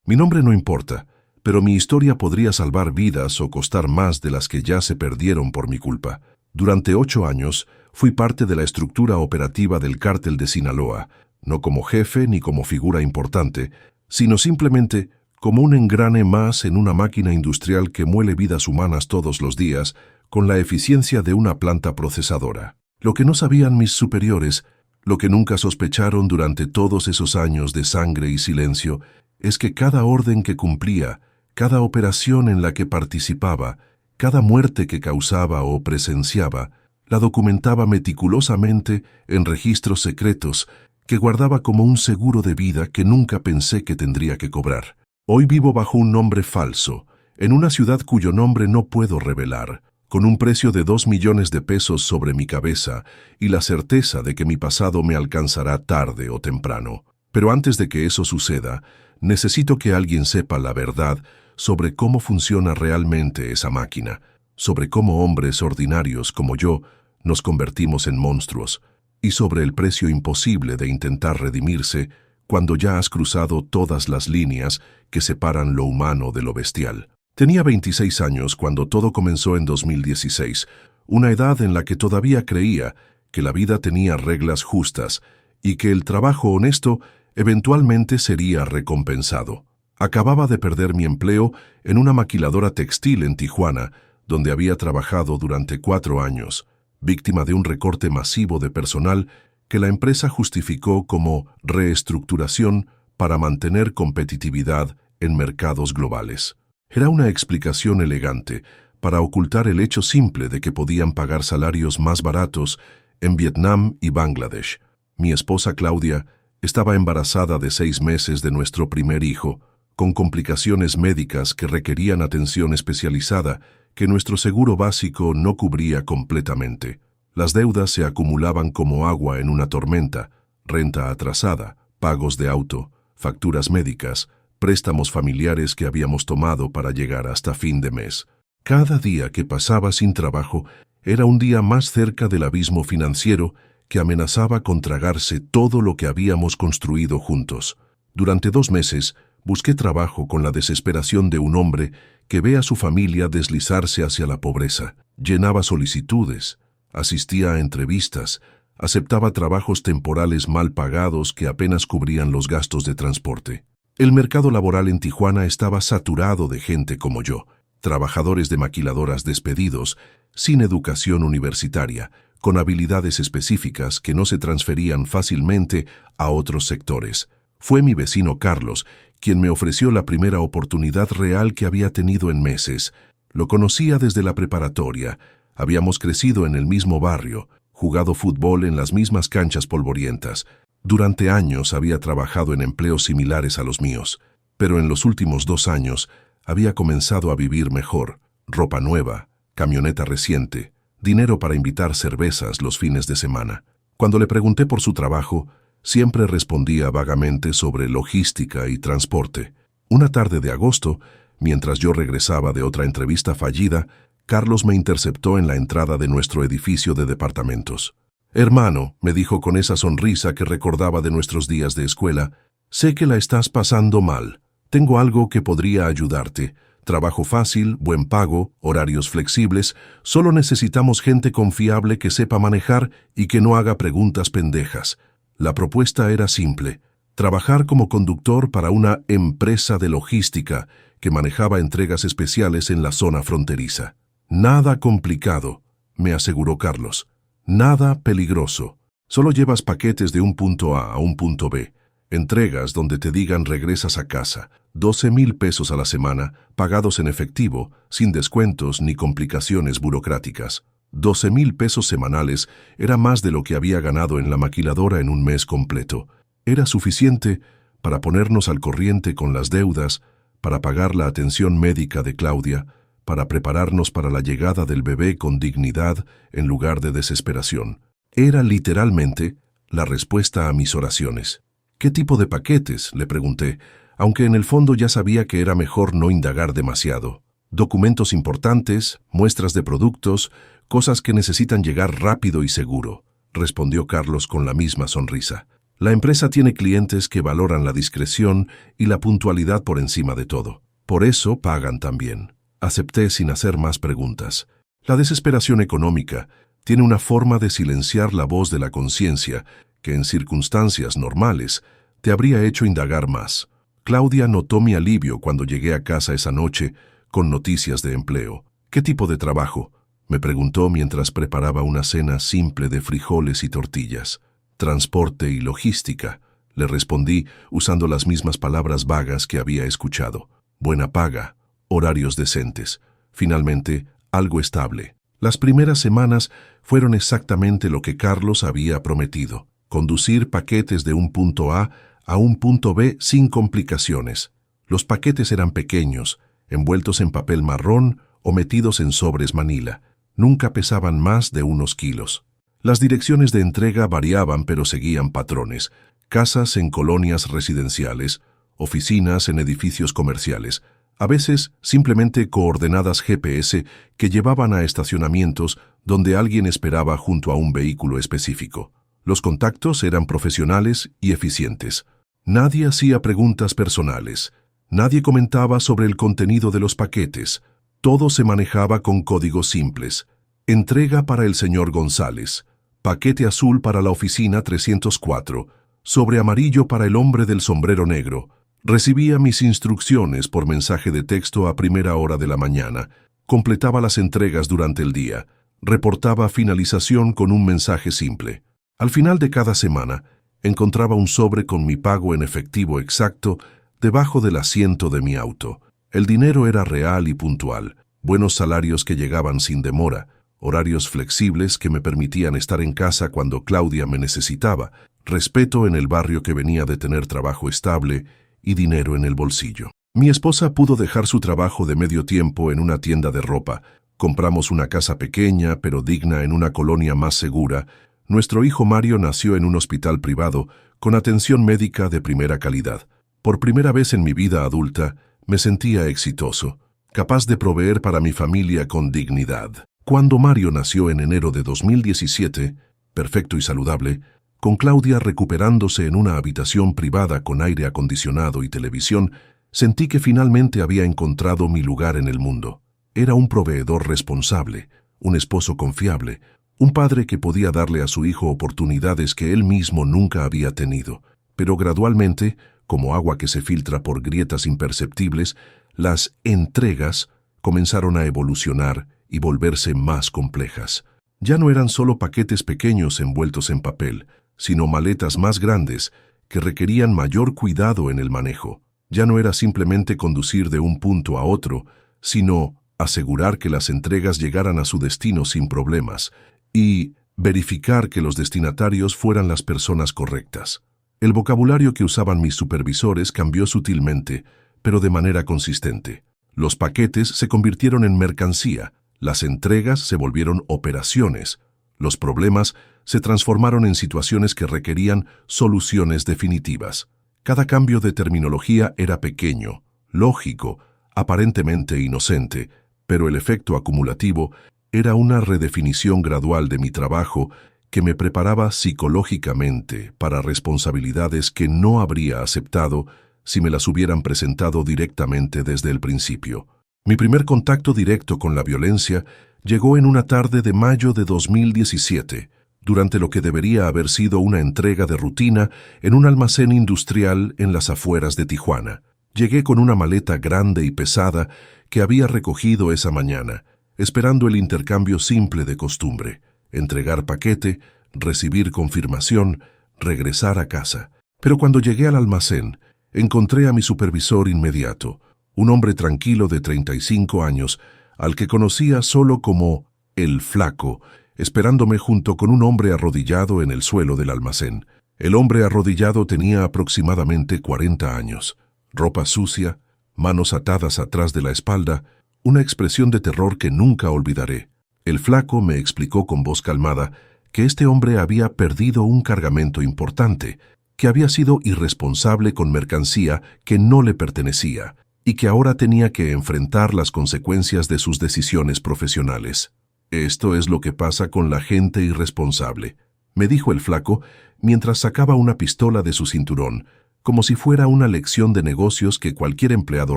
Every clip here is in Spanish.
Mi nombre no importa, pero mi historia podría salvar vidas o costar más de las que ya se perdieron por mi culpa. Durante 8 años, fui parte de la estructura operativa del cártel de Sinaloa, no como jefe ni como figura importante, sino simplemente como un engrane más en una máquina industrial que muele vidas humanas todos los días con la eficiencia de una planta procesadora. Lo que no sabían mis superiores, lo que nunca sospecharon durante todos esos años de sangre y silencio, es que cada orden que cumplía, cada operación en la que participaba, cada muerte que causaba o presenciaba, la documentaba meticulosamente en registros secretos que guardaba como un seguro de vida que nunca pensé que tendría que cobrar. Hoy vivo bajo un nombre falso, en una ciudad cuyo nombre no puedo revelar, con un precio de 2 millones de pesos sobre mi cabeza y la certeza de que mi pasado me alcanzará tarde o temprano. Pero antes de que eso suceda, necesito que alguien sepa la verdad sobre cómo funciona realmente esa máquina, sobre cómo hombres ordinarios como yo nos convertimos en monstruos, y sobre el precio imposible de intentar redimirse cuando ya has cruzado todas las líneas que separan lo humano de lo bestial. Tenía 26 años cuando todo comenzó en 2016, una edad en la que todavía creía que la vida tenía reglas justas y que el trabajo honesto eventualmente sería recompensado. Acababa de perder mi empleo en una maquiladora textil en Tijuana, donde había trabajado durante 4 años, víctima de un recorte masivo de personal que la empresa justificó como reestructuración para mantener competitividad en mercados globales. Era una explicación elegante para ocultar el hecho simple de que podían pagar salarios más baratos en Vietnam y Bangladesh. Mi esposa Claudia estaba embarazada de 6 meses de nuestro primer hijo, con complicaciones médicas que requerían atención especializada que nuestro seguro básico no cubría completamente. Las deudas se acumulaban como agua en una tormenta: renta atrasada, pagos de auto, facturas médicas, préstamos familiares que habíamos tomado para llegar hasta fin de mes. Cada día que pasaba sin trabajo era un día más cerca del abismo financiero que amenazaba con tragarse todo lo que habíamos construido juntos. Durante 2 meses busqué trabajo con la desesperación de un hombre que ve a su familia deslizarse hacia la pobreza. Llenaba solicitudes, asistía a entrevistas, aceptaba trabajos temporales mal pagados que apenas cubrían los gastos de transporte. El mercado laboral en Tijuana estaba saturado de gente como yo, trabajadores de maquiladoras despedidos, sin educación universitaria, con habilidades específicas que no se transferían fácilmente a otros sectores. Fue mi vecino Carlos quien me ofreció la primera oportunidad real que había tenido en meses. Lo conocía desde la preparatoria, habíamos crecido en el mismo barrio, jugado fútbol en las mismas canchas polvorientas. Durante años había trabajado en empleos similares a los míos, pero en los últimos 2 años había comenzado a vivir mejor: ropa nueva, camioneta reciente, dinero para invitar cervezas los fines de semana. Cuando le pregunté por su trabajo, siempre respondía vagamente sobre logística y transporte. Una tarde de agosto, mientras yo regresaba de otra entrevista fallida, Carlos me interceptó en la entrada de nuestro edificio de departamentos. «Hermano», me dijo con esa sonrisa que recordaba de nuestros días de escuela, «sé que la estás pasando mal. Tengo algo que podría ayudarte. Trabajo fácil, buen pago, horarios flexibles. Solo necesitamos gente confiable que sepa manejar y que no haga preguntas pendejas». La propuesta era simple: trabajar como conductor para una empresa de logística que manejaba entregas especiales en la zona fronteriza. «Nada complicado», me aseguró Carlos. «Nada peligroso. Solo llevas paquetes de un punto A un punto B. Entregas donde te digan regresas a casa. 12,000 pesos a la semana, pagados en efectivo, sin descuentos ni complicaciones burocráticas». 12,000 pesos semanales era más de lo que había ganado en la maquiladora en un mes completo. Era suficiente para ponernos al corriente con las deudas, para pagar la atención médica de Claudia, para prepararnos para la llegada del bebé con dignidad en lugar de desesperación. Era literalmente la respuesta a mis oraciones. «¿Qué tipo de paquetes?», le pregunté, aunque en el fondo ya sabía que era mejor no indagar demasiado. «Documentos importantes, muestras de productos, cosas que necesitan llegar rápido y seguro», respondió Carlos con la misma sonrisa. La empresa tiene clientes que valoran la discreción y la puntualidad por encima de todo. Por eso pagan también. Acepté sin hacer más preguntas. La desesperación económica tiene una forma de silenciar la voz de la conciencia que en circunstancias normales te habría hecho indagar más. Claudia notó mi alivio cuando llegué a casa esa noche con noticias de empleo. ¿Qué tipo de trabajo?, me preguntó mientras preparaba una cena simple de frijoles y tortillas. Transporte y logística, le respondí usando las mismas palabras vagas que había escuchado. Buena paga, horarios decentes, finalmente algo estable. Las primeras semanas fueron exactamente lo que Carlos había prometido: conducir paquetes de un punto A a un punto B sin complicaciones. Los paquetes eran pequeños, envueltos en papel marrón o metidos en sobres manila. Nunca pesaban más de unos kilos. Las direcciones de entrega variaban, pero seguían patrones: casas en colonias residenciales, oficinas en edificios comerciales, a veces simplemente coordenadas GPS que llevaban a estacionamientos donde alguien esperaba junto a un vehículo específico. Los contactos eran profesionales y eficientes. Nadie hacía preguntas personales. Nadie comentaba sobre el contenido de los paquetes. Todo se manejaba con códigos simples. Entrega para el señor González. Paquete azul para la oficina 304. Sobre amarillo para el hombre del sombrero negro. Recibía mis instrucciones por mensaje de texto a primera hora de la mañana. Completaba las entregas durante el día. Reportaba finalización con un mensaje simple. Al final de cada semana, encontraba un sobre con mi pago en efectivo exacto debajo del asiento de mi auto. El dinero era real y puntual, buenos salarios que llegaban sin demora, horarios flexibles que me permitían estar en casa cuando Claudia me necesitaba, respeto en el barrio que venía de tener trabajo estable y dinero en el bolsillo. Mi esposa pudo dejar su trabajo de medio tiempo en una tienda de ropa. Compramos una casa pequeña pero digna en una colonia más segura. Nuestro hijo Mario nació en un hospital privado con atención médica de primera calidad. Por primera vez en mi vida adulta, me sentía exitoso, capaz de proveer para mi familia con dignidad. Cuando Mario nació en enero de 2017, perfecto y saludable, con Claudia recuperándose en una habitación privada con aire acondicionado y televisión, sentí que finalmente había encontrado mi lugar en el mundo. Era un proveedor responsable, un esposo confiable, un padre que podía darle a su hijo oportunidades que él mismo nunca había tenido. Pero gradualmente, como agua que se filtra por grietas imperceptibles, las entregas comenzaron a evolucionar y volverse más complejas. Ya no eran solo paquetes pequeños envueltos en papel, sino maletas más grandes que requerían mayor cuidado en el manejo. Ya no era simplemente conducir de un punto a otro, sino asegurar que las entregas llegaran a su destino sin problemas y verificar que los destinatarios fueran las personas correctas. El vocabulario que usaban mis supervisores cambió sutilmente, pero de manera consistente. Los paquetes se convirtieron en mercancía, las entregas se volvieron operaciones, los problemas se transformaron en situaciones que requerían soluciones definitivas. Cada cambio de terminología era pequeño, lógico, aparentemente inocente, pero el efecto acumulativo era una redefinición gradual de mi trabajo que me preparaba psicológicamente para responsabilidades que no habría aceptado si me las hubieran presentado directamente desde el principio. Mi primer contacto directo con la violencia llegó en una tarde de mayo de 2017, durante lo que debería haber sido una entrega de rutina en un almacén industrial en las afueras de Tijuana. Llegué con una maleta grande y pesada que había recogido esa mañana, esperando el intercambio simple de costumbre: entregar paquete, recibir confirmación, regresar a casa. Pero cuando llegué al almacén, encontré a mi supervisor inmediato, un hombre tranquilo de 35 años, al que conocía solo como el Flaco, esperándome junto con un hombre arrodillado en el suelo del almacén. El hombre arrodillado tenía aproximadamente 40 años, ropa sucia, manos atadas atrás de la espalda, una expresión de terror que nunca olvidaré. El Flaco me explicó con voz calmada que este hombre había perdido un cargamento importante, que había sido irresponsable con mercancía que no le pertenecía y que ahora tenía que enfrentar las consecuencias de sus decisiones profesionales. Esto es lo que pasa con la gente irresponsable, me dijo el flaco mientras sacaba una pistola de su cinturón, como si fuera una lección de negocios que cualquier empleado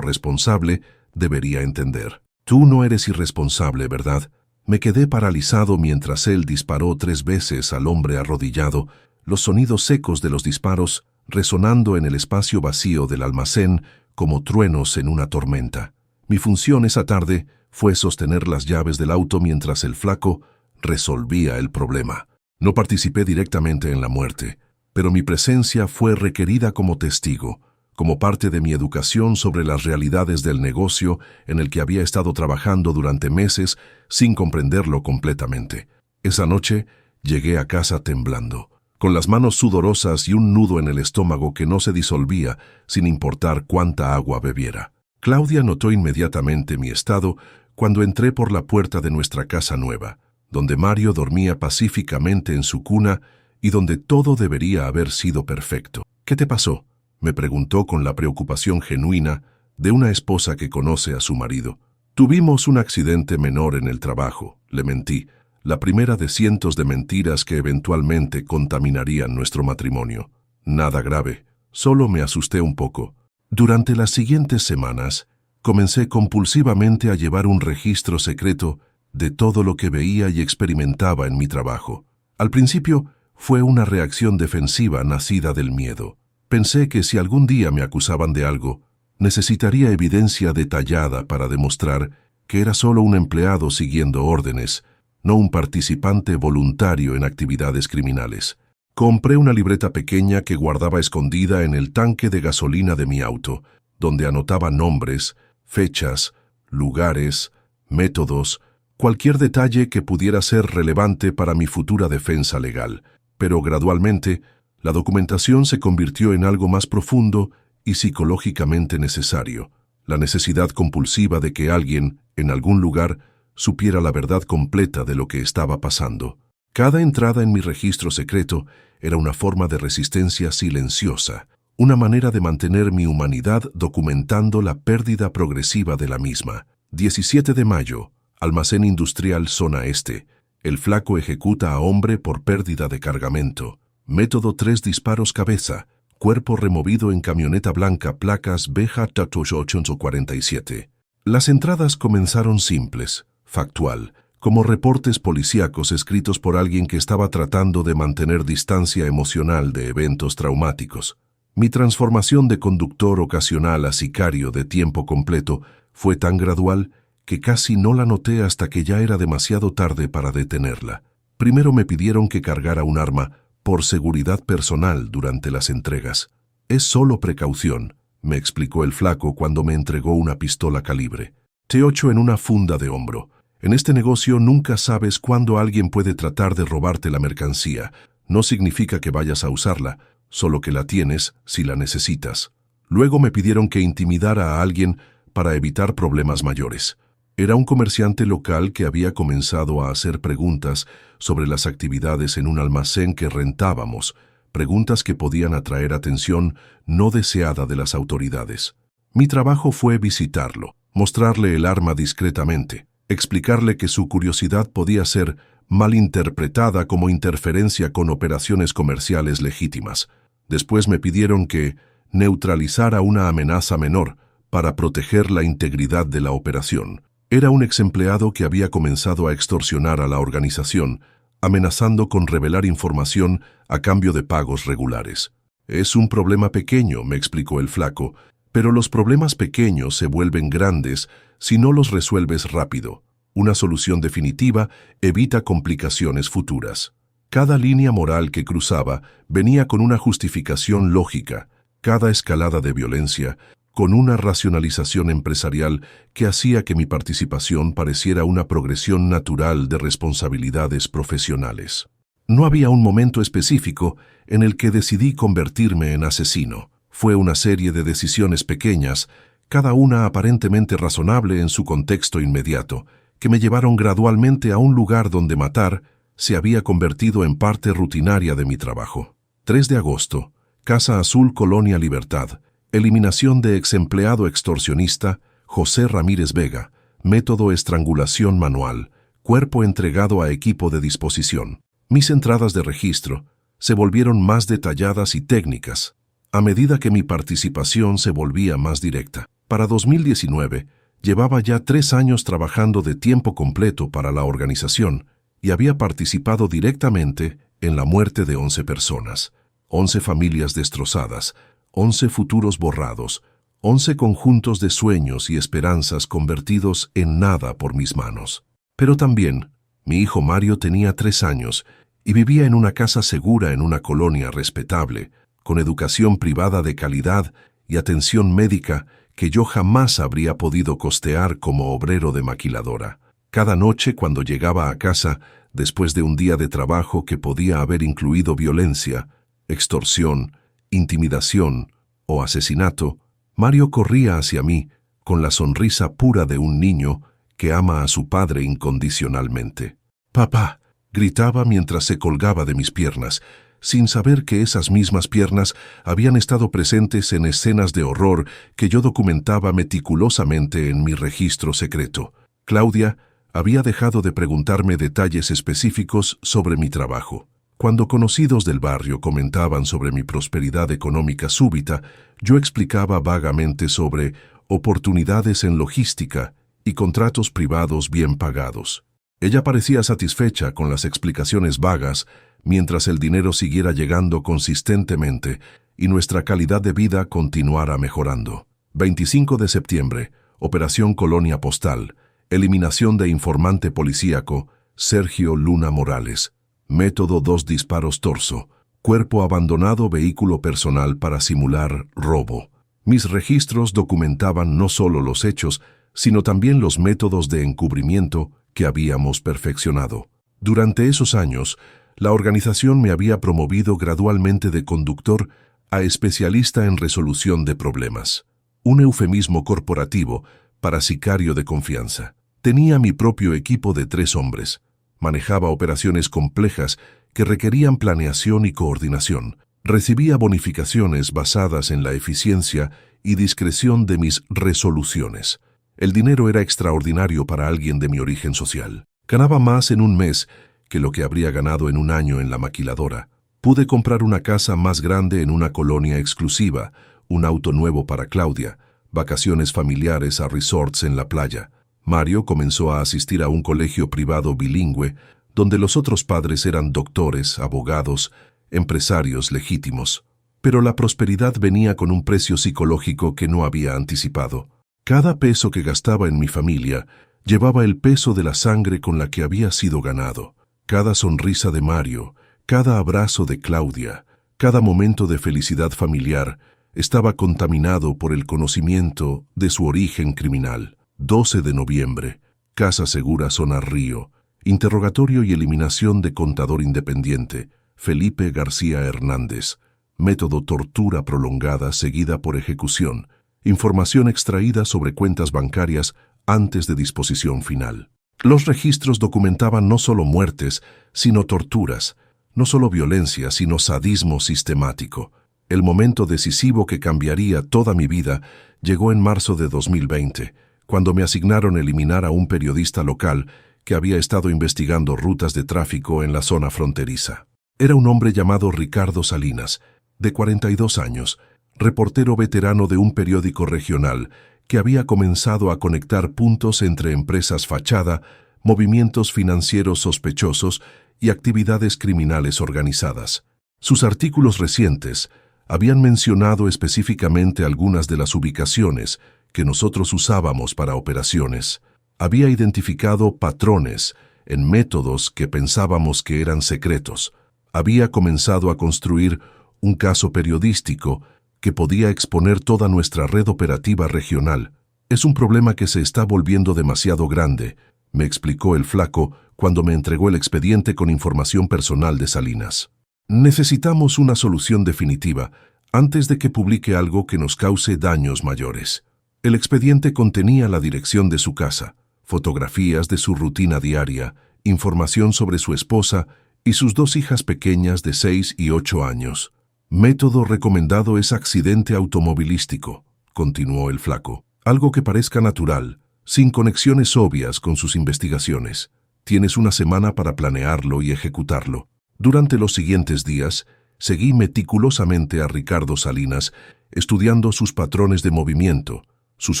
responsable debería entender. Tú no eres irresponsable, ¿verdad? Me quedé paralizado mientras él disparó 3 veces al hombre arrodillado, los sonidos secos de los disparos resonando en el espacio vacío del almacén como truenos en una tormenta. Mi función esa tarde fue sostener las llaves del auto mientras el flaco resolvía el problema. No participé directamente en la muerte, pero mi presencia fue requerida como testigo, como parte de mi educación sobre las realidades del negocio en el que había estado trabajando durante meses sin comprenderlo completamente. Esa noche llegué a casa temblando, con las manos sudorosas y un nudo en el estómago que no se disolvía sin importar cuánta agua bebiera. Claudia notó inmediatamente mi estado cuando entré por la puerta de nuestra casa nueva, donde Mario dormía pacíficamente en su cuna y donde todo debería haber sido perfecto. ¿Qué te pasó?, me preguntó con la preocupación genuina de una esposa que conoce a su marido. Tuvimos un accidente menor en el trabajo, le mentí, la primera de cientos de mentiras que eventualmente contaminarían nuestro matrimonio. Nada grave, solo me asusté un poco. Durante las siguientes semanas, comencé compulsivamente a llevar un registro secreto de todo lo que veía y experimentaba en mi trabajo. Al principio, fue una reacción defensiva nacida del miedo. Pensé que si algún día me acusaban de algo, necesitaría evidencia detallada para demostrar que era solo un empleado siguiendo órdenes, no un participante voluntario en actividades criminales. Compré una libreta pequeña que guardaba escondida en el tanque de gasolina de mi auto, donde anotaba nombres, fechas, lugares, métodos, cualquier detalle que pudiera ser relevante para mi futura defensa legal. Pero gradualmente, la documentación se convirtió en algo más profundo y psicológicamente necesario, la necesidad compulsiva de que alguien, en algún lugar, supiera la verdad completa de lo que estaba pasando. Cada entrada en mi registro secreto era una forma de resistencia silenciosa, una manera de mantener mi humanidad documentando la pérdida progresiva de la misma. 17 de mayo, Almacén Industrial Zona Este. El flaco ejecuta a hombre por pérdida de cargamento. Método 3 disparos cabeza. Cuerpo removido en camioneta blanca, placas BJ-847. Las entradas comenzaron simples, factual, como reportes policíacos escritos por alguien que estaba tratando de mantener distancia emocional de eventos traumáticos. Mi transformación de conductor ocasional a sicario de tiempo completo fue tan gradual que casi no la noté hasta que ya era demasiado tarde para detenerla. Primero me pidieron que cargara un arma por seguridad personal durante las entregas. Es solo precaución, me explicó el flaco cuando me entregó una pistola calibre .38 en una funda de hombro. En este negocio nunca sabes cuándo alguien puede tratar de robarte la mercancía. No significa que vayas a usarla, solo que la tienes si la necesitas. Luego me pidieron que intimidara a alguien para evitar problemas mayores. Era un comerciante local que había comenzado a hacer preguntas sobre las actividades en un almacén que rentábamos, preguntas que podían atraer atención no deseada de las autoridades. Mi trabajo fue visitarlo, mostrarle el arma discretamente, explicarle que su curiosidad podía ser malinterpretada como interferencia con operaciones comerciales legítimas. Después me pidieron que neutralizara una amenaza menor para proteger la integridad de la operación. Era un exempleado que había comenzado a extorsionar a la organización, amenazando con revelar información a cambio de pagos regulares. Es un problema pequeño, me explicó el flaco, pero los problemas pequeños se vuelven grandes si no los resuelves rápido. Una solución definitiva evita complicaciones futuras. Cada línea moral que cruzaba venía con una justificación lógica, cada escalada de violencia con una racionalización empresarial que hacía que mi participación pareciera una progresión natural de responsabilidades profesionales. No había un momento específico en el que decidí convertirme en asesino. Fue una serie de decisiones pequeñas, cada una aparentemente razonable en su contexto inmediato, que me llevaron gradualmente a un lugar donde matar se había convertido en parte rutinaria de mi trabajo. 3 de agosto, Casa Azul, Colonia Libertad. Eliminación de exempleado extorsionista, José Ramírez Vega. Método estrangulación manual. Cuerpo entregado a equipo de disposición. Mis entradas de registro se volvieron más detalladas y técnicas, a medida que mi participación se volvía más directa. Para 2019, llevaba ya 3 años trabajando de tiempo completo para la organización y había participado directamente en la muerte de 11 personas, 11 familias destrozadas, 11 futuros borrados, 11 conjuntos de sueños y esperanzas convertidos en nada por mis manos. Pero también, mi hijo Mario tenía 3 años y vivía en una casa segura en una colonia respetable, con educación privada de calidad y atención médica que yo jamás habría podido costear como obrero de maquiladora. Cada noche cuando llegaba a casa, después de un día de trabajo que podía haber incluido violencia, extorsión, intimidación o asesinato, Mario corría hacia mí con la sonrisa pura de un niño que ama a su padre incondicionalmente. «Papá», gritaba mientras se colgaba de mis piernas, sin saber que esas mismas piernas habían estado presentes en escenas de horror que yo documentaba meticulosamente en mi registro secreto. Claudia había dejado de preguntarme detalles específicos sobre mi trabajo. Cuando conocidos del barrio comentaban sobre mi prosperidad económica súbita, yo explicaba vagamente sobre oportunidades en logística y contratos privados bien pagados. Ella parecía satisfecha con las explicaciones vagas, mientras el dinero siguiera llegando consistentemente y nuestra calidad de vida continuara mejorando. 25 de septiembre, Operación Colonia Postal, eliminación de informante policíaco, Sergio Luna Morales. Método 2 disparos torso, cuerpo abandonado, vehículo personal para simular robo. Mis registros documentaban no solo los hechos, sino también los métodos de encubrimiento que habíamos perfeccionado. Durante esos años, la organización me había promovido gradualmente de conductor a especialista en resolución de problemas, un eufemismo corporativo para sicario de confianza. Tenía mi propio equipo de 3 hombres. Manejaba operaciones complejas que requerían planeación y coordinación. Recibía bonificaciones basadas en la eficiencia y discreción de mis resoluciones. El dinero era extraordinario para alguien de mi origen social. Ganaba más en un mes que lo que habría ganado en un año en la maquiladora. Pude comprar una casa más grande en una colonia exclusiva, un auto nuevo para Claudia, vacaciones familiares a resorts en la playa. Mario comenzó a asistir a un colegio privado bilingüe, donde los otros padres eran doctores, abogados, empresarios legítimos. Pero la prosperidad venía con un precio psicológico que no había anticipado. Cada peso que gastaba en mi familia llevaba el peso de la sangre con la que había sido ganado. Cada sonrisa de Mario, cada abrazo de Claudia, cada momento de felicidad familiar estaba contaminado por el conocimiento de su origen criminal. 12 de noviembre, Casa Segura, Zona Río, interrogatorio y eliminación de contador independiente, Felipe García Hernández, método tortura prolongada seguida por ejecución, información extraída sobre cuentas bancarias antes de disposición final. Los registros documentaban no solo muertes, sino torturas, no solo violencia, sino sadismo sistemático. El momento decisivo que cambiaría toda mi vida llegó en marzo de 2020, cuando me asignaron eliminar a un periodista local que había estado investigando rutas de tráfico en la zona fronteriza. Era un hombre llamado Ricardo Salinas, de 42 años, reportero veterano de un periódico regional que había comenzado a conectar puntos entre empresas fachada, movimientos financieros sospechosos y actividades criminales organizadas. Sus artículos recientes habían mencionado específicamente algunas de las ubicaciones que nosotros usábamos para operaciones. Había identificado patrones en métodos que pensábamos que eran secretos. Había comenzado a construir un caso periodístico que podía exponer toda nuestra red operativa regional. «Es un problema que se está volviendo demasiado grande», me explicó el flaco cuando me entregó el expediente con información personal de Salinas. «Necesitamos una solución definitiva antes de que publique algo que nos cause daños mayores». El expediente contenía la dirección de su casa, fotografías de su rutina diaria, información sobre su esposa y sus 2 hijas pequeñas de 6 y 8 años. «Método recomendado es accidente automovilístico», continuó el flaco. «Algo que parezca natural, sin conexiones obvias con sus investigaciones. Tienes una semana para planearlo y ejecutarlo». Durante los siguientes días, seguí meticulosamente a Ricardo Salinas, estudiando sus patrones de movimiento, sus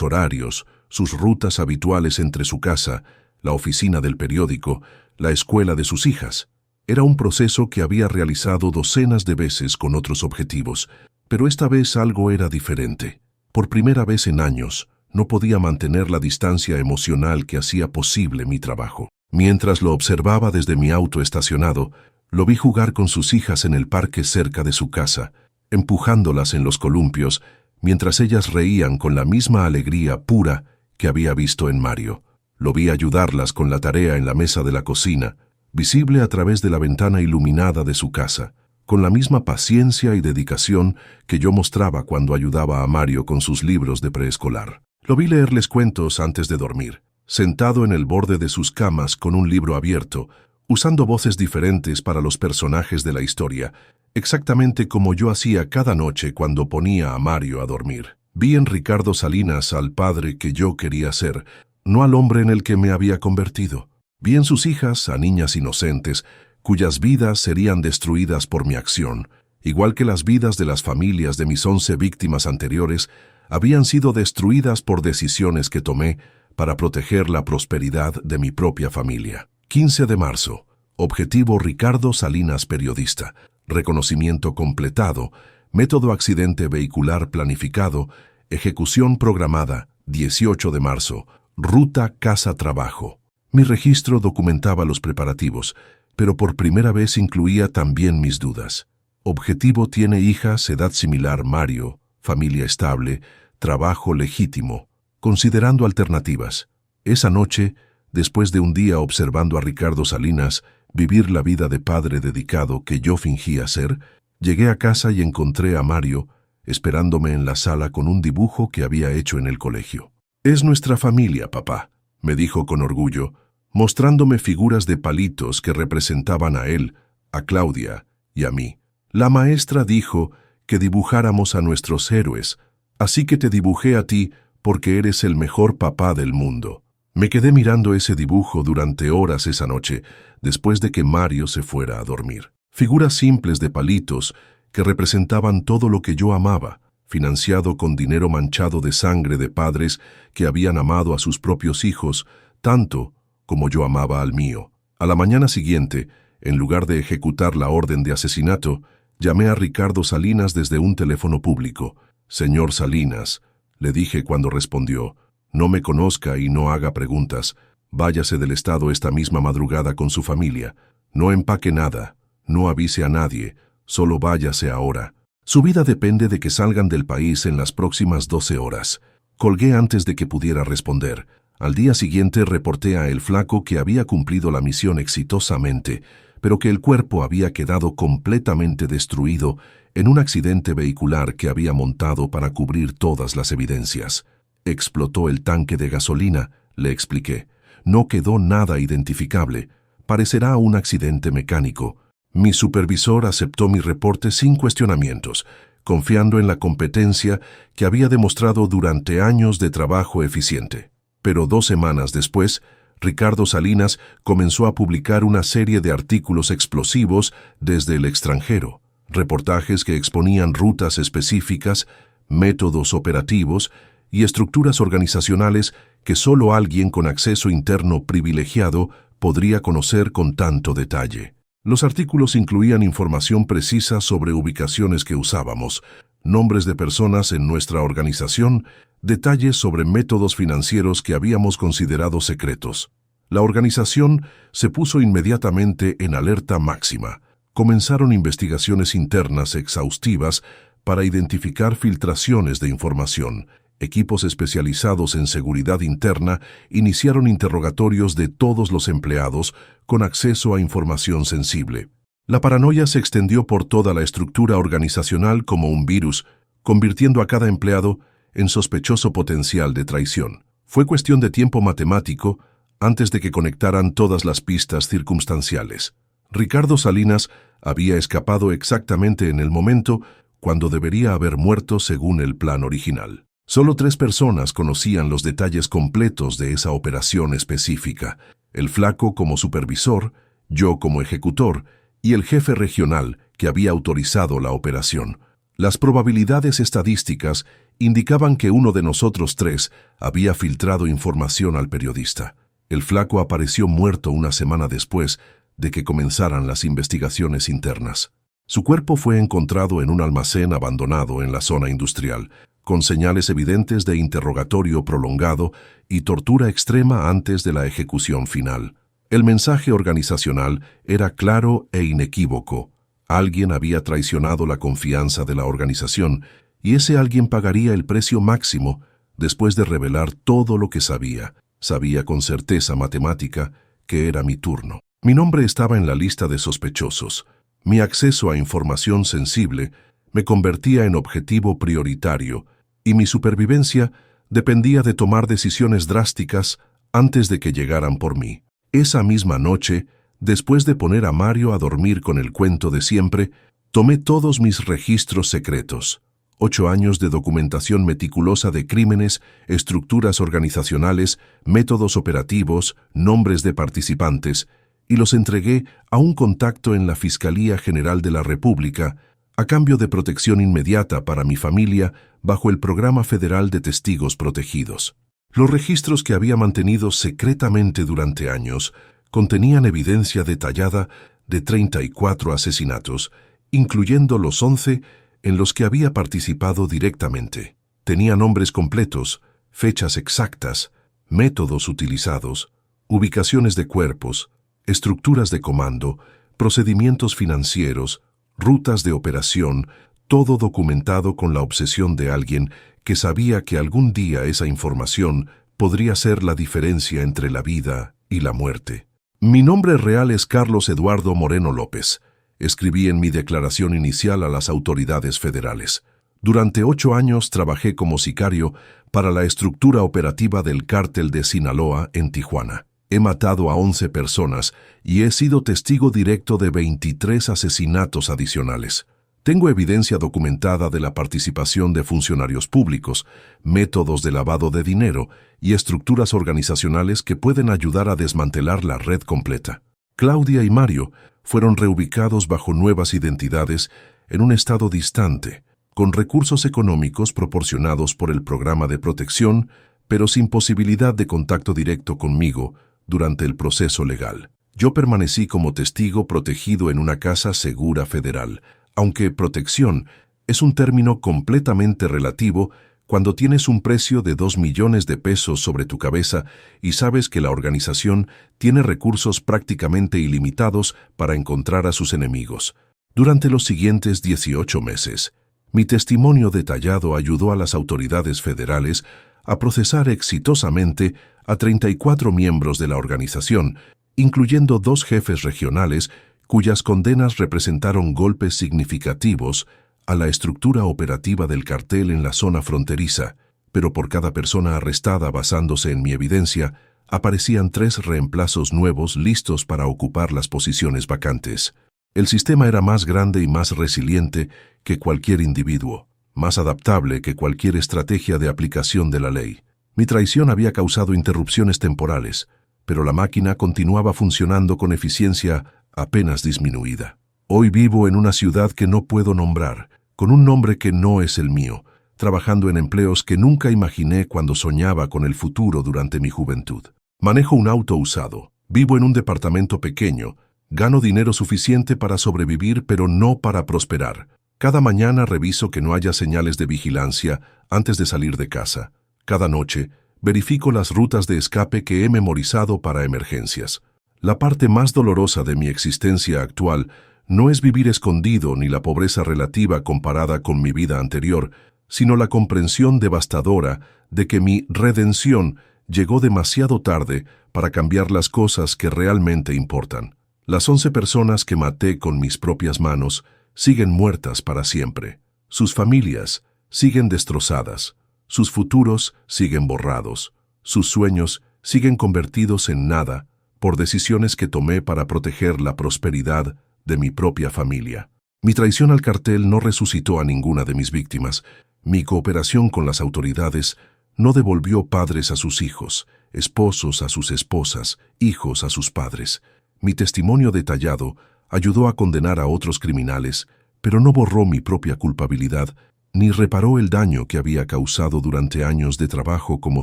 horarios, sus rutas habituales entre su casa, la oficina del periódico, la escuela de sus hijas. Era un proceso que había realizado docenas de veces con otros objetivos, pero esta vez algo era diferente. Por primera vez en años, no podía mantener la distancia emocional que hacía posible mi trabajo. Mientras lo observaba desde mi auto estacionado, lo vi jugar con sus hijas en el parque cerca de su casa, empujándolas en los columpios, mientras ellas reían con la misma alegría pura que había visto en Mario. Lo vi ayudarlas con la tarea en la mesa de la cocina, visible a través de la ventana iluminada de su casa, con la misma paciencia y dedicación que yo mostraba cuando ayudaba a Mario con sus libros de preescolar. Lo vi leerles cuentos antes de dormir, sentado en el borde de sus camas con un libro abierto, usando voces diferentes para los personajes de la historia, exactamente como yo hacía cada noche cuando ponía a Mario a dormir. Vi en Ricardo Salinas al padre que yo quería ser, no al hombre en el que me había convertido. Vi en sus hijas a niñas inocentes, cuyas vidas serían destruidas por mi acción, igual que las vidas de las familias de mis 11 víctimas anteriores habían sido destruidas por decisiones que tomé para proteger la prosperidad de mi propia familia. 15 de marzo. Objetivo Ricardo Salinas periodista. Reconocimiento completado. Método accidente vehicular planificado. Ejecución programada. 18 de marzo. Ruta casa-trabajo. Mi registro documentaba los preparativos, pero por primera vez incluía también mis dudas. Objetivo tiene hijas, edad similar Mario, familia estable, trabajo legítimo, considerando alternativas. Esa noche, después de un día observando a Ricardo Salinas vivir la vida de padre dedicado que yo fingía ser, llegué a casa y encontré a Mario esperándome en la sala con un dibujo que había hecho en el colegio. «Es nuestra familia, papá», me dijo con orgullo, mostrándome figuras de palitos que representaban a él, a Claudia y a mí. «La maestra dijo que dibujáramos a nuestros héroes, así que te dibujé a ti porque eres el mejor papá del mundo». Me quedé mirando ese dibujo durante horas esa noche, después de que Mario se fuera a dormir. Figuras simples de palitos que representaban todo lo que yo amaba, financiado con dinero manchado de sangre de padres que habían amado a sus propios hijos, tanto como yo amaba al mío. A la mañana siguiente, en lugar de ejecutar la orden de asesinato, llamé a Ricardo Salinas desde un teléfono público. «Señor Salinas», le dije cuando respondió, «no me conozca y no haga preguntas. Váyase del estado esta misma madrugada con su familia. No empaque nada, no avise a nadie, solo váyase ahora. Su vida depende de que salgan del país en las próximas 12 horas». Colgué antes de que pudiera responder. Al día siguiente reporté a El Flaco que había cumplido la misión exitosamente, pero que el cuerpo había quedado completamente destruido en un accidente vehicular que había montado para cubrir todas las evidencias. «Explotó el tanque de gasolina», le expliqué. «No quedó nada identificable. Parecerá un accidente mecánico». Mi supervisor aceptó mi reporte sin cuestionamientos, confiando en la competencia que había demostrado durante años de trabajo eficiente. Pero 2 semanas después, Ricardo Salinas comenzó a publicar una serie de artículos explosivos desde el extranjero, reportajes que exponían rutas específicas, métodos operativos y estructuras organizacionales que solo alguien con acceso interno privilegiado podría conocer con tanto detalle. Los artículos incluían información precisa sobre ubicaciones que usábamos, nombres de personas en nuestra organización, detalles sobre métodos financieros que habíamos considerado secretos. La organización se puso inmediatamente en alerta máxima. Comenzaron investigaciones internas exhaustivas para identificar filtraciones de información. Equipos especializados en seguridad interna iniciaron interrogatorios de todos los empleados con acceso a información sensible. La paranoia se extendió por toda la estructura organizacional como un virus, convirtiendo a cada empleado en sospechoso potencial de traición. Fue cuestión de tiempo matemático antes de que conectaran todas las pistas circunstanciales. Ricardo Salinas había escapado exactamente en el momento cuando debería haber muerto según el plan original. Solo 3 personas conocían los detalles completos de esa operación específica: El Flaco como supervisor, yo como ejecutor y el jefe regional que había autorizado la operación. Las probabilidades estadísticas indicaban que uno de nosotros tres había filtrado información al periodista. El flaco apareció muerto una semana después de que comenzaran las investigaciones internas. Su cuerpo fue encontrado en un almacén abandonado en la zona industrial, con señales evidentes de interrogatorio prolongado y tortura extrema antes de la ejecución final. El mensaje organizacional era claro e inequívoco. Alguien había traicionado la confianza de la organización y ese alguien pagaría el precio máximo después de revelar todo lo que sabía. Sabía con certeza matemática que era mi turno. Mi nombre estaba en la lista de sospechosos. Mi acceso a información sensible me convertía en objetivo prioritario y mi supervivencia dependía de tomar decisiones drásticas antes de que llegaran por mí. Esa misma noche, después de poner a Mario a dormir con el cuento de siempre, tomé todos mis registros secretos. 8 años de documentación meticulosa de crímenes, estructuras organizacionales, métodos operativos, nombres de participantes, y los entregué a un contacto en la Fiscalía General de la República, a cambio de protección inmediata para mi familia bajo el Programa Federal de Testigos Protegidos. Los registros que había mantenido secretamente durante años contenían evidencia detallada de 34 asesinatos, incluyendo los 11 en los que había participado directamente. Tenía nombres completos, fechas exactas, métodos utilizados, ubicaciones de cuerpos, estructuras de comando, procedimientos financieros, rutas de operación, todo documentado con la obsesión de alguien que sabía que algún día esa información podría ser la diferencia entre la vida y la muerte. Mi nombre real es Carlos Eduardo Moreno López. Escribí en mi declaración inicial a las autoridades federales. Durante 8 años trabajé como sicario para la estructura operativa del Cártel de Sinaloa en Tijuana. He matado a 11 personas y he sido testigo directo de 23 asesinatos adicionales. Tengo evidencia documentada de la participación de funcionarios públicos, métodos de lavado de dinero y estructuras organizacionales que pueden ayudar a desmantelar la red completa. Claudia y Mario fueron reubicados bajo nuevas identidades en un estado distante, con recursos económicos proporcionados por el programa de protección, pero sin posibilidad de contacto directo conmigo durante el proceso legal. Yo permanecí como testigo protegido en una casa segura federal, aunque protección es un término completamente relativo cuando tienes un precio de 2 millones de pesos sobre tu cabeza y sabes que la organización tiene recursos prácticamente ilimitados para encontrar a sus enemigos. Durante los siguientes 18 meses, mi testimonio detallado ayudó a las autoridades federales a procesar exitosamente a 34 miembros de la organización, incluyendo 2 jefes regionales cuyas condenas representaron golpes significativos a la estructura operativa del cartel en la zona fronteriza, pero por cada persona arrestada basándose en mi evidencia, aparecían 3 reemplazos nuevos listos para ocupar las posiciones vacantes. El sistema era más grande y más resiliente que cualquier individuo, más adaptable que cualquier estrategia de aplicación de la ley. Mi traición había causado interrupciones temporales, pero la máquina continuaba funcionando con eficiencia apenas disminuida. Hoy vivo en una ciudad que no puedo nombrar, con un nombre que no es el mío, trabajando en empleos que nunca imaginé cuando soñaba con el futuro durante mi juventud. Manejo un auto usado, vivo en un departamento pequeño, gano dinero suficiente para sobrevivir pero no para prosperar. Cada mañana reviso que no haya señales de vigilancia antes de salir de casa. Cada noche verifico las rutas de escape que he memorizado para emergencias. La parte más dolorosa de mi existencia actual no es vivir escondido ni la pobreza relativa comparada con mi vida anterior, sino la comprensión devastadora de que mi redención llegó demasiado tarde para cambiar las cosas que realmente importan. Las 11 personas que maté con mis propias manos siguen muertas para siempre. Sus familias siguen destrozadas. Sus futuros siguen borrados. Sus sueños siguen convertidos en nada por decisiones que tomé para proteger la prosperidad de mi propia familia. Mi traición al cartel no resucitó a ninguna de mis víctimas. Mi cooperación con las autoridades no devolvió padres a sus hijos, esposos a sus esposas, hijos a sus padres. Mi testimonio detallado ayudó a condenar a otros criminales, pero no borró mi propia culpabilidad, ni reparó el daño que había causado durante años de trabajo como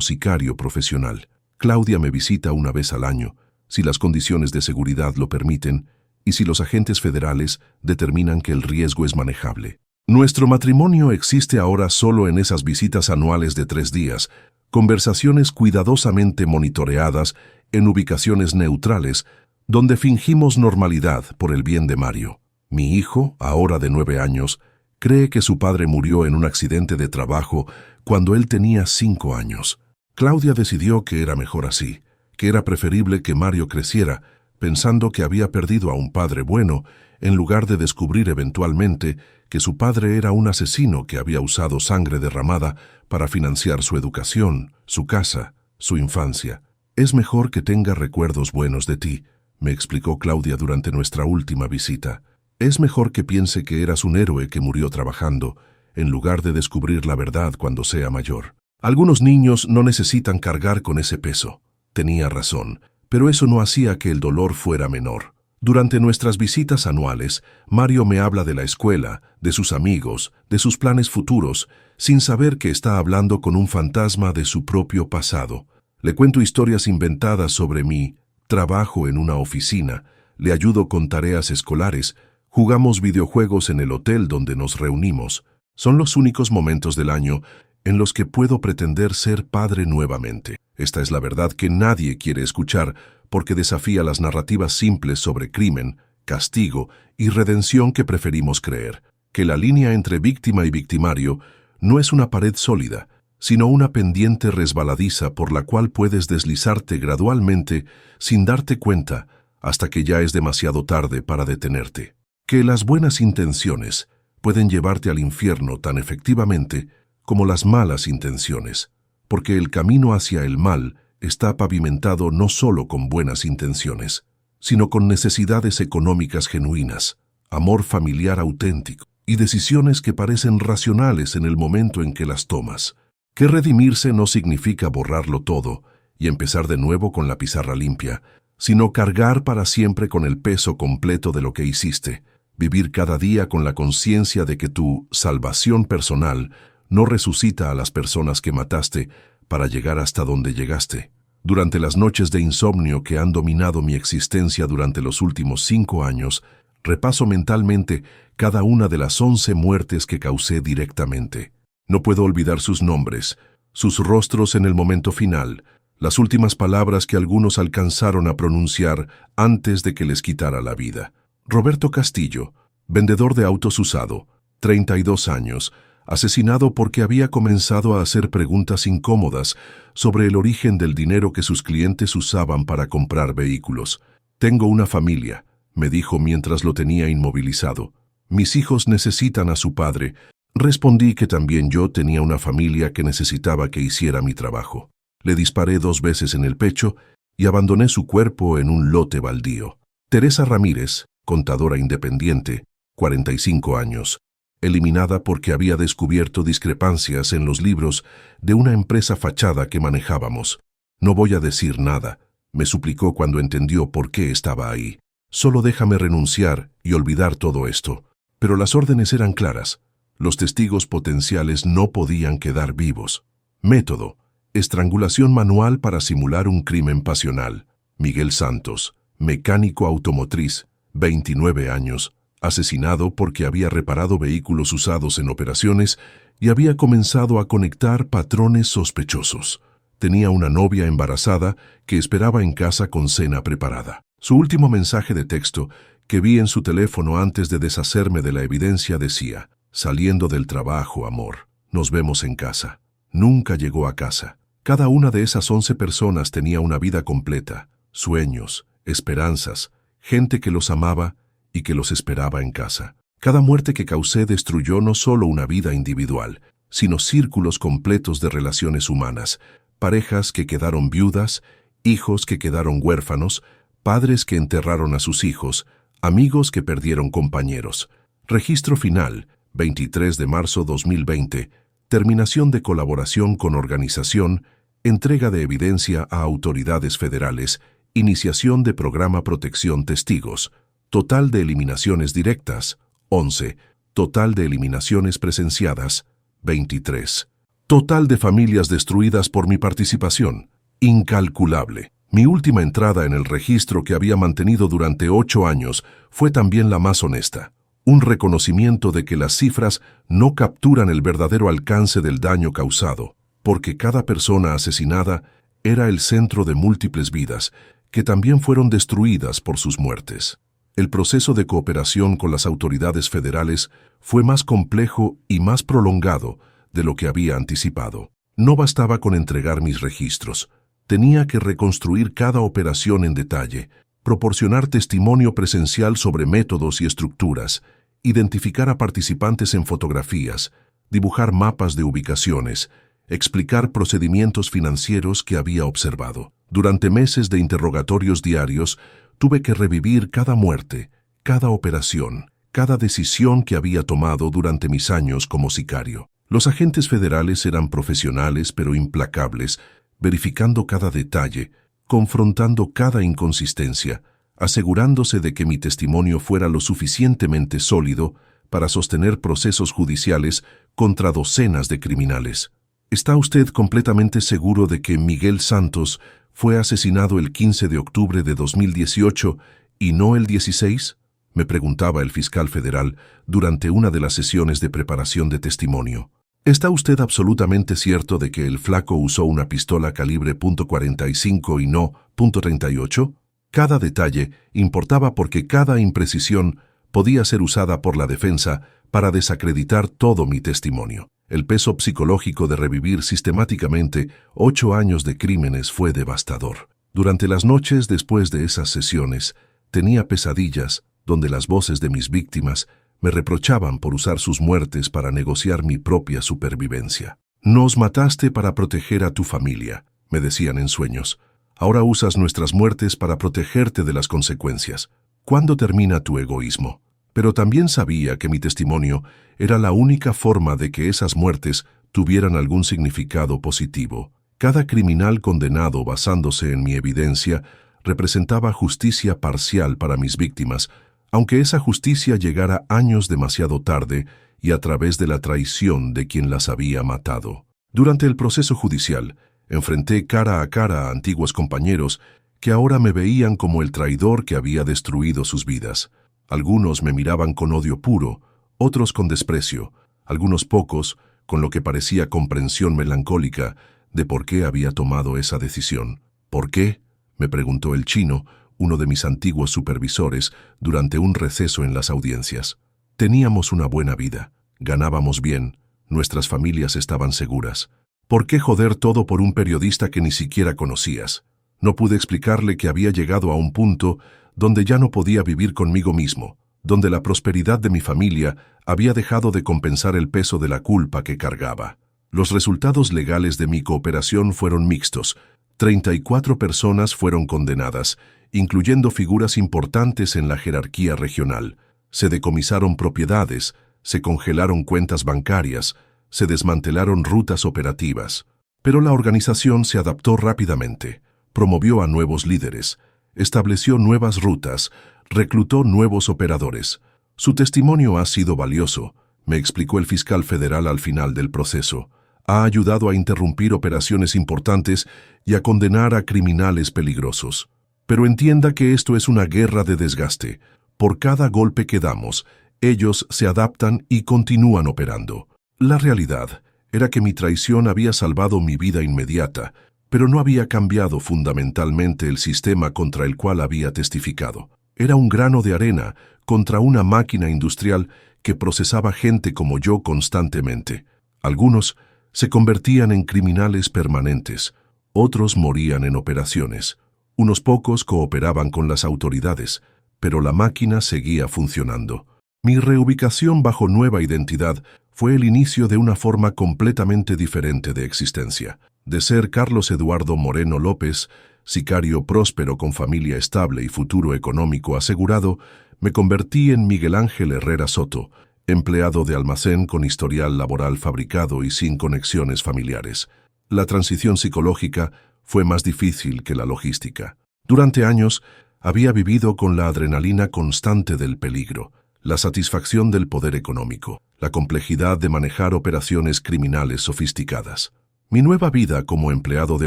sicario profesional. Claudia me visita una vez al año, si las condiciones de seguridad lo permiten y si los agentes federales determinan que el riesgo es manejable. Nuestro matrimonio existe ahora solo en esas visitas anuales de 3 días, conversaciones cuidadosamente monitoreadas en ubicaciones neutrales, donde fingimos normalidad por el bien de Mario. Mi hijo, ahora de 9 años, cree que su padre murió en un accidente de trabajo cuando él tenía 5 años. Claudia decidió que era mejor así, que era preferible que Mario creciera, pensando que había perdido a un padre bueno, en lugar de descubrir eventualmente que su padre era un asesino que había usado sangre derramada para financiar su educación, su casa, su infancia. Es mejor que tenga recuerdos buenos de ti, me explicó Claudia durante nuestra última visita. Es mejor que piense que eras un héroe que murió trabajando, en lugar de descubrir la verdad cuando sea mayor. Algunos niños no necesitan cargar con ese peso. Tenía razón, pero eso no hacía que el dolor fuera menor. Durante nuestras visitas anuales, Mario me habla de la escuela, de sus amigos, de sus planes futuros, sin saber que está hablando con un fantasma de su propio pasado. Le cuento historias inventadas sobre mí, trabajo en una oficina, le ayudo con tareas escolares, jugamos videojuegos en el hotel donde nos reunimos. Son los únicos momentos del año en los que puedo pretender ser padre nuevamente. Esta es la verdad que nadie quiere escuchar porque desafía las narrativas simples sobre crimen, castigo y redención que preferimos creer. Que la línea entre víctima y victimario no es una pared sólida, sino una pendiente resbaladiza por la cual puedes deslizarte gradualmente sin darte cuenta hasta que ya es demasiado tarde para detenerte. Que las buenas intenciones pueden llevarte al infierno tan efectivamente como las malas intenciones, porque el camino hacia el mal está pavimentado no solo con buenas intenciones, sino con necesidades económicas genuinas, amor familiar auténtico y decisiones que parecen racionales en el momento en que las tomas. Que redimirse no significa borrarlo todo y empezar de nuevo con la pizarra limpia, sino cargar para siempre con el peso completo de lo que hiciste, vivir cada día con la conciencia de que tu salvación personal no resucita a las personas que mataste para llegar hasta donde llegaste. Durante las noches de insomnio que han dominado mi existencia durante los últimos 5 años, repaso mentalmente cada una de las 11 muertes que causé directamente. No puedo olvidar sus nombres, sus rostros en el momento final, las últimas palabras que algunos alcanzaron a pronunciar antes de que les quitara la vida. Roberto Castillo, vendedor de autos usado, 32 años, asesinado porque había comenzado a hacer preguntas incómodas sobre el origen del dinero que sus clientes usaban para comprar vehículos. Tengo una familia, me dijo mientras lo tenía inmovilizado. Mis hijos necesitan a su padre. Respondí que también yo tenía una familia que necesitaba que hiciera mi trabajo. Le disparé 2 veces en el pecho y abandoné su cuerpo en un lote baldío. Teresa Ramírez, contadora independiente, 45 años, eliminada porque había descubierto discrepancias en los libros de una empresa fachada que manejábamos. No voy a decir nada, me suplicó cuando entendió por qué estaba ahí. Solo déjame renunciar y olvidar todo esto. Pero las órdenes eran claras. Los testigos potenciales no podían quedar vivos. Método: estrangulación manual para simular un crimen pasional. Miguel Santos, mecánico automotriz, 29 años, asesinado porque había reparado vehículos usados en operaciones y había comenzado a conectar patrones sospechosos. Tenía una novia embarazada que esperaba en casa con cena preparada. Su último mensaje de texto, que vi en su teléfono antes de deshacerme de la evidencia, decía: saliendo del trabajo, amor, nos vemos en casa. Nunca llegó a casa. Cada una de esas 11 personas tenía una vida completa, sueños, esperanzas, gente que los amaba y que los esperaba en casa. Cada muerte que causé destruyó no solo una vida individual, sino círculos completos de relaciones humanas, parejas que quedaron viudas, hijos que quedaron huérfanos, padres que enterraron a sus hijos, amigos que perdieron compañeros. Registro final, 23 de marzo 2020, terminación de colaboración con organización, entrega de evidencia a autoridades federales, iniciación de programa protección testigos. Total de eliminaciones directas, 11. Total de eliminaciones presenciadas, 23. Total de familias destruidas por mi participación, incalculable. Mi última entrada en el registro que había mantenido durante 8 años fue también la más honesta. Un reconocimiento de que las cifras no capturan el verdadero alcance del daño causado, porque cada persona asesinada era el centro de múltiples vidas que también fueron destruidas por sus muertes. El proceso de cooperación con las autoridades federales fue más complejo y más prolongado de lo que había anticipado. No bastaba con entregar mis registros. Tenía que reconstruir cada operación en detalle, proporcionar testimonio presencial sobre métodos y estructuras, identificar a participantes en fotografías, dibujar mapas de ubicaciones, explicar procedimientos financieros que había observado. Durante meses de interrogatorios diarios, tuve que revivir cada muerte, cada operación, cada decisión que había tomado durante mis años como sicario. Los agentes federales eran profesionales pero implacables, verificando cada detalle, confrontando cada inconsistencia, asegurándose de que mi testimonio fuera lo suficientemente sólido para sostener procesos judiciales contra docenas de criminales. ¿Está usted completamente seguro de que Miguel Santos fue asesinado el 15 de octubre de 2018 y no el 16? Me preguntaba el fiscal federal durante una de las sesiones de preparación de testimonio. ¿Está usted absolutamente cierto de que el flaco usó una pistola calibre .45 y no .38? Cada detalle importaba porque cada imprecisión podía ser usada por la defensa para desacreditar todo mi testimonio. El peso psicológico de revivir sistemáticamente 8 años de crímenes fue devastador. Durante las noches después de esas sesiones, tenía pesadillas donde las voces de mis víctimas me reprochaban por usar sus muertes para negociar mi propia supervivencia. «Nos mataste para proteger a tu familia», me decían en sueños. «Ahora usas nuestras muertes para protegerte de las consecuencias. ¿Cuándo termina tu egoísmo?» Pero también sabía que mi testimonio era la única forma de que esas muertes tuvieran algún significado positivo. Cada criminal condenado basándose en mi evidencia representaba justicia parcial para mis víctimas, aunque esa justicia llegara años demasiado tarde y a través de la traición de quien las había matado. Durante el proceso judicial, enfrenté cara a antiguos compañeros que ahora me veían como el traidor que había destruido sus vidas. Algunos me miraban con odio puro, otros con desprecio, algunos pocos con lo que parecía comprensión melancólica de por qué había tomado esa decisión. ¿Por qué?, me preguntó el chino, uno de mis antiguos supervisores, durante un receso en las audiencias. Teníamos una buena vida, ganábamos bien, nuestras familias estaban seguras. ¿Por qué joder todo por un periodista que ni siquiera conocías? No pude explicarle que había llegado a un punto donde ya no podía vivir conmigo mismo, donde la prosperidad de mi familia había dejado de compensar el peso de la culpa que cargaba. Los resultados legales de mi cooperación fueron mixtos. 34 personas fueron condenadas, incluyendo figuras importantes en la jerarquía regional. Se decomisaron propiedades, se congelaron cuentas bancarias, se desmantelaron rutas operativas. Pero la organización se adaptó rápidamente, promovió a nuevos líderes, estableció nuevas rutas, reclutó nuevos operadores. Su testimonio ha sido valioso, me explicó el fiscal federal al final del proceso. Ha ayudado a interrumpir operaciones importantes y a condenar a criminales peligrosos. Pero entienda que esto es una guerra de desgaste. Por cada golpe que damos, ellos se adaptan y continúan operando. La realidad era que mi traición había salvado mi vida inmediata, pero no había cambiado fundamentalmente el sistema contra el cual había testificado. Era un grano de arena contra una máquina industrial que procesaba gente como yo constantemente. Algunos se convertían en criminales permanentes, otros morían en operaciones. Unos pocos cooperaban con las autoridades, pero la máquina seguía funcionando. Mi reubicación bajo nueva identidad fue el inicio de una forma completamente diferente de existencia. De ser Carlos Eduardo Moreno López, sicario próspero con familia estable y futuro económico asegurado, me convertí en Miguel Ángel Herrera Soto, empleado de almacén con historial laboral fabricado y sin conexiones familiares. La transición psicológica fue más difícil que la logística. Durante años, Había vivido con la adrenalina constante del peligro, la satisfacción del poder económico, la complejidad de manejar operaciones criminales sofisticadas. Mi nueva vida como empleado de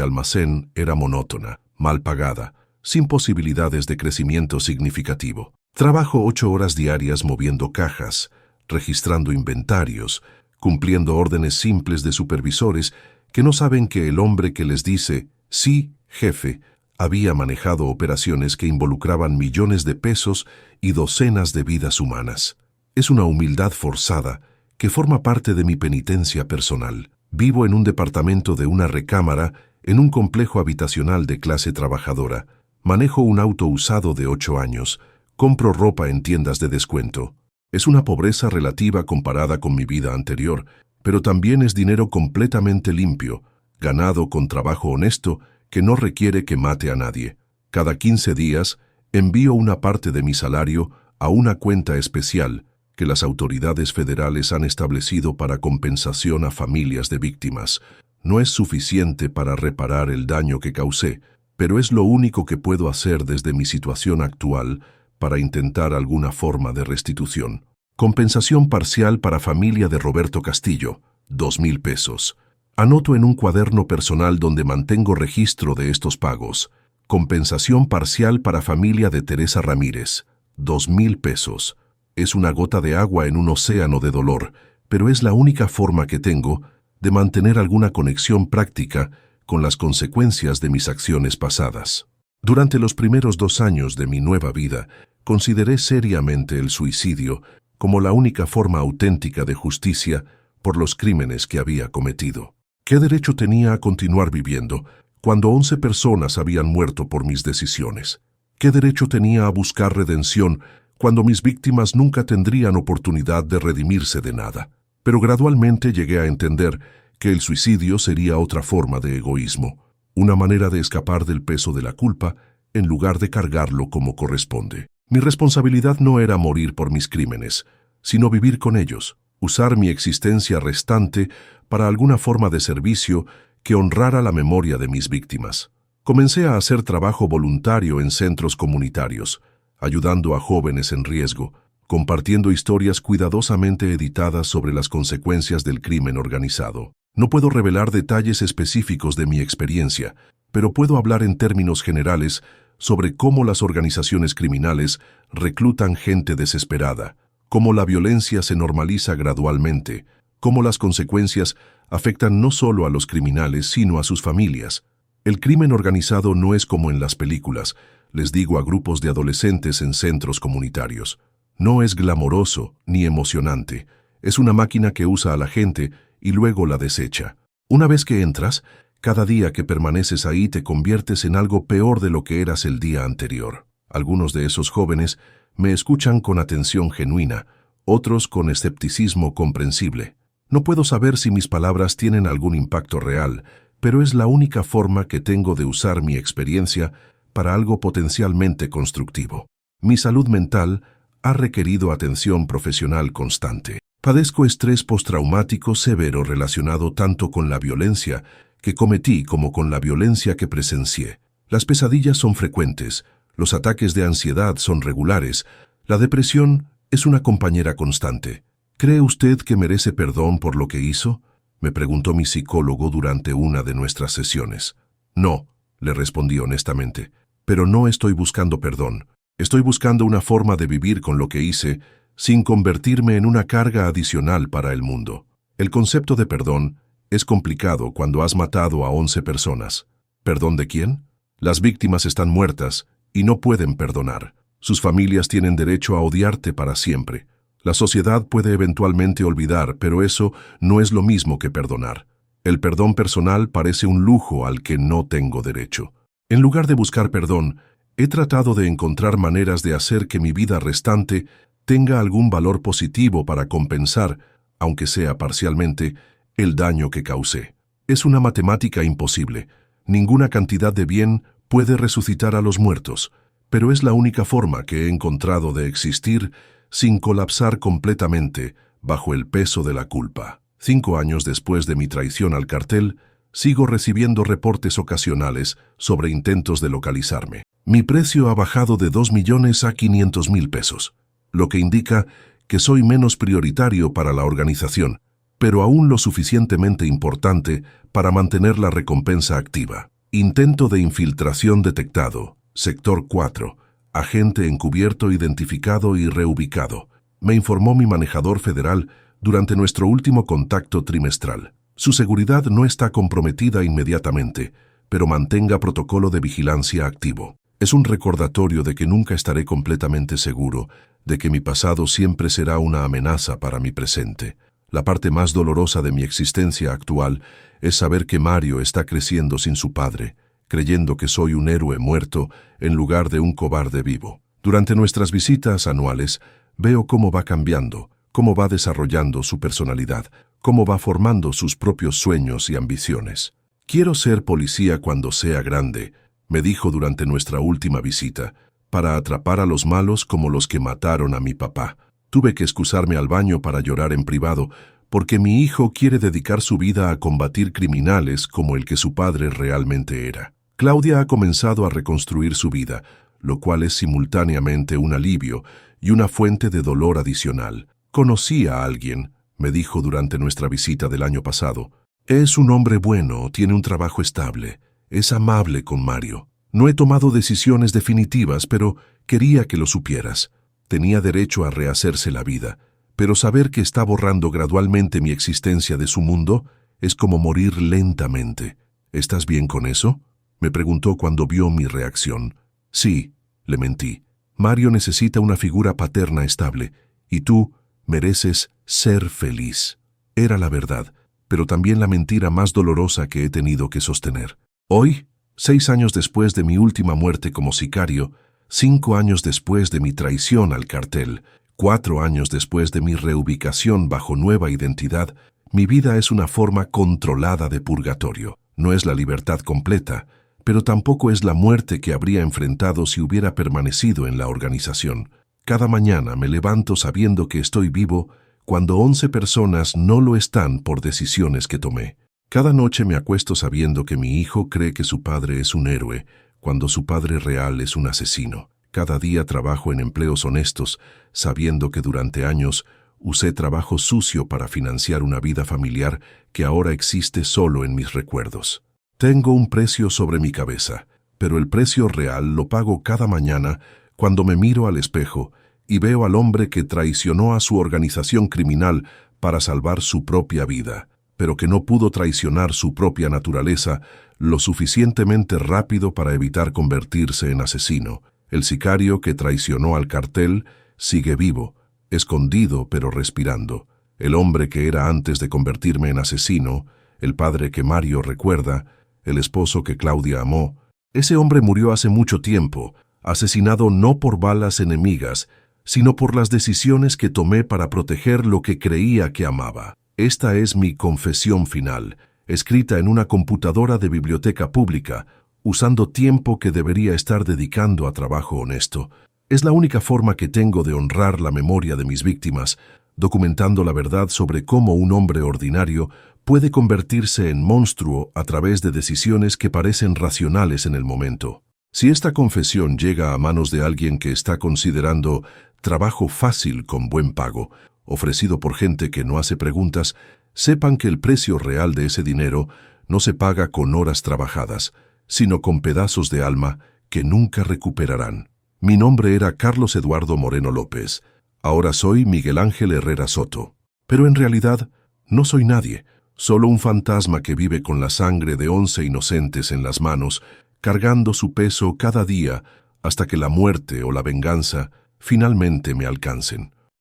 almacén era monótona, mal pagada, sin posibilidades de crecimiento significativo. Trabajo 8 horas diarias moviendo cajas, registrando inventarios, cumpliendo órdenes simples de supervisores que no saben que el hombre que les dice «sí, jefe», había manejado operaciones que involucraban millones de pesos y docenas de vidas humanas. Es una humildad forzada que forma parte de mi penitencia personal. Vivo en un departamento de una recámara en un complejo habitacional de clase trabajadora. Manejo un auto usado de 8 años. Compro ropa en tiendas de descuento. Es una pobreza relativa comparada con mi vida anterior, pero también es dinero completamente limpio, ganado con trabajo honesto que no requiere que mate a nadie. Cada 15 días envío una parte de mi salario a una cuenta especial que las autoridades federales han establecido para compensación a familias de víctimas. No es suficiente para reparar el daño que causé, pero es lo único que puedo hacer desde mi situación actual para intentar alguna forma de restitución. Compensación parcial para familia de Roberto Castillo, 2,000 pesos. Anoto en un cuaderno personal donde mantengo registro de estos pagos. Compensación parcial para familia de Teresa Ramírez, 2,000 pesos. Es una gota de agua en un océano de dolor, pero es la única forma que tengo de mantener alguna conexión práctica con las consecuencias de mis acciones pasadas. Durante los primeros 2 años de mi nueva vida, consideré seriamente el suicidio como la única forma auténtica de justicia por los crímenes que había cometido. ¿Qué derecho tenía a continuar viviendo cuando 11 personas habían muerto por mis decisiones? ¿Qué derecho tenía a buscar redención cuando mis víctimas nunca tendrían oportunidad de redimirse de nada? Pero gradualmente llegué a entender que el suicidio sería otra forma de egoísmo, una manera de escapar del peso de la culpa en lugar de cargarlo como corresponde. Mi responsabilidad no era morir por mis crímenes, sino vivir con ellos, usar mi existencia restante para alguna forma de servicio que honrara la memoria de mis víctimas. Comencé a hacer trabajo voluntario en centros comunitarios, ayudando a jóvenes en riesgo, compartiendo historias cuidadosamente editadas sobre las consecuencias del crimen organizado. No puedo revelar detalles específicos de mi experiencia, pero puedo hablar en términos generales sobre cómo las organizaciones criminales reclutan gente desesperada, cómo la violencia se normaliza gradualmente, cómo las consecuencias afectan no solo a los criminales, sino a sus familias. El crimen organizado no es como en las películas, les digo a grupos de adolescentes en centros comunitarios. No es glamoroso ni emocionante. Es una máquina que usa a la gente y luego la desecha. Una vez que entras, cada día que permaneces ahí te conviertes en algo peor de lo que eras el día anterior. Algunos de esos jóvenes me escuchan con atención genuina, otros con escepticismo comprensible. No puedo saber si mis palabras tienen algún impacto real, pero es la única forma que tengo de usar mi experiencia para algo potencialmente constructivo. Mi salud mental ha requerido atención profesional constante. Padezco estrés postraumático severo relacionado tanto con la violencia que cometí como con la violencia que presencié. Las pesadillas son frecuentes, los ataques de ansiedad son regulares, la depresión es una compañera constante. ¿Cree usted que merece perdón por lo que hizo?, me preguntó mi psicólogo durante una de nuestras sesiones. No, le respondí honestamente, pero no estoy buscando perdón. Estoy buscando una forma de vivir con lo que hice sin convertirme en una carga adicional para el mundo. El concepto de perdón es complicado cuando has matado a 11 personas. ¿Perdón de quién? Las víctimas están muertas y no pueden perdonar. Sus familias tienen derecho a odiarte para siempre. La sociedad puede eventualmente olvidar, pero eso no es lo mismo que perdonar. El perdón personal parece un lujo al que no tengo derecho. En lugar de buscar perdón, he tratado de encontrar maneras de hacer que mi vida restante tenga algún valor positivo para compensar, aunque sea parcialmente, el daño que causé. Es una matemática imposible. Ninguna cantidad de bien puede resucitar a los muertos, pero es la única forma que he encontrado de existir sin colapsar completamente bajo el peso de la culpa. 5 años después de mi traición al cartel, Sigo recibiendo reportes ocasionales sobre intentos de localizarme. Mi precio ha bajado de 2 millones a 500,000 pesos, lo que indica que soy menos prioritario para la organización, pero aún lo suficientemente importante para mantener la recompensa activa. Intento de infiltración detectado. Sector 4. Agente encubierto identificado y reubicado. Me informó mi manejador federal durante nuestro último contacto trimestral. Su seguridad no está comprometida inmediatamente, pero mantenga protocolo de vigilancia activo. Es un recordatorio de que nunca estaré completamente seguro, de que mi pasado siempre será una amenaza para mi presente. La parte más dolorosa de mi existencia actual es saber que Mario está creciendo sin su padre, creyendo que soy un héroe muerto en lugar de un cobarde vivo. Durante nuestras visitas anuales, veo cómo va cambiando, cómo va desarrollando su personalidad, cómo va formando sus propios sueños y ambiciones. Quiero ser policía cuando sea grande, me dijo durante nuestra última visita, para atrapar a los malos como los que mataron a mi papá. Tuve que excusarme al baño para llorar en privado, porque mi hijo quiere dedicar su vida a combatir criminales como el que su padre realmente era. Claudia ha comenzado a reconstruir su vida, lo cual es simultáneamente un alivio y una fuente de dolor adicional. Conocí a alguien, me dijo durante nuestra visita del año pasado. Es un hombre bueno, tiene un trabajo estable, es amable con Mario. No he tomado decisiones definitivas, pero quería que lo supieras. Tenía derecho a rehacerse la vida, pero saber que está borrando gradualmente mi existencia de su mundo es como morir lentamente. ¿Estás bien con eso?, me preguntó cuando vio mi reacción. Sí, le mentí. Mario necesita una figura paterna estable, y tú mereces ser feliz. Era la verdad, pero también la mentira más dolorosa que he tenido que sostener. Hoy, 6 años después de mi última muerte como sicario, 5 años después de mi traición al cartel, 4 años después de mi reubicación bajo nueva identidad, mi vida es una forma controlada de purgatorio. No es la libertad completa, pero tampoco es la muerte que habría enfrentado si hubiera permanecido en la organización. Cada mañana me levanto sabiendo que estoy vivo cuando 11 personas no lo están por decisiones que tomé. Cada noche me acuesto sabiendo que mi hijo cree que su padre es un héroe, cuando su padre real es un asesino. Cada día trabajo en empleos honestos, sabiendo que durante años usé trabajo sucio para financiar una vida familiar que ahora existe solo en mis recuerdos. Tengo un precio sobre mi cabeza, pero el precio real lo pago cada mañana cuando me miro al espejo y veo al hombre que traicionó a su organización criminal para salvar su propia vida, pero que no pudo traicionar su propia naturaleza lo suficientemente rápido para evitar convertirse en asesino. El sicario que traicionó al cartel sigue vivo, escondido pero respirando. El hombre que era antes de convertirme en asesino, el padre que Mario recuerda, el esposo que Claudia amó, ese hombre murió hace mucho tiempo, asesinado no por balas enemigas, sino por las decisiones que tomé para proteger lo que creía que amaba. Esta es mi confesión final, escrita en una computadora de biblioteca pública, usando tiempo que debería estar dedicando a trabajo honesto. Es la única forma que tengo de honrar la memoria de mis víctimas, documentando la verdad sobre cómo un hombre ordinario puede convertirse en monstruo a través de decisiones que parecen racionales en el momento. Si esta confesión llega a manos de alguien que está considerando trabajo fácil con buen pago, ofrecido por gente que no hace preguntas, sepan que el precio real de ese dinero no se paga con horas trabajadas, sino con pedazos de alma que nunca recuperarán. Mi nombre era Carlos Eduardo Moreno López. Ahora soy Miguel Ángel Herrera Soto. Pero en realidad no soy nadie, solo un fantasma que vive con la sangre de 11 inocentes en las manos, cargando su peso cada día hasta que la muerte o la venganza finalmente me alcancen.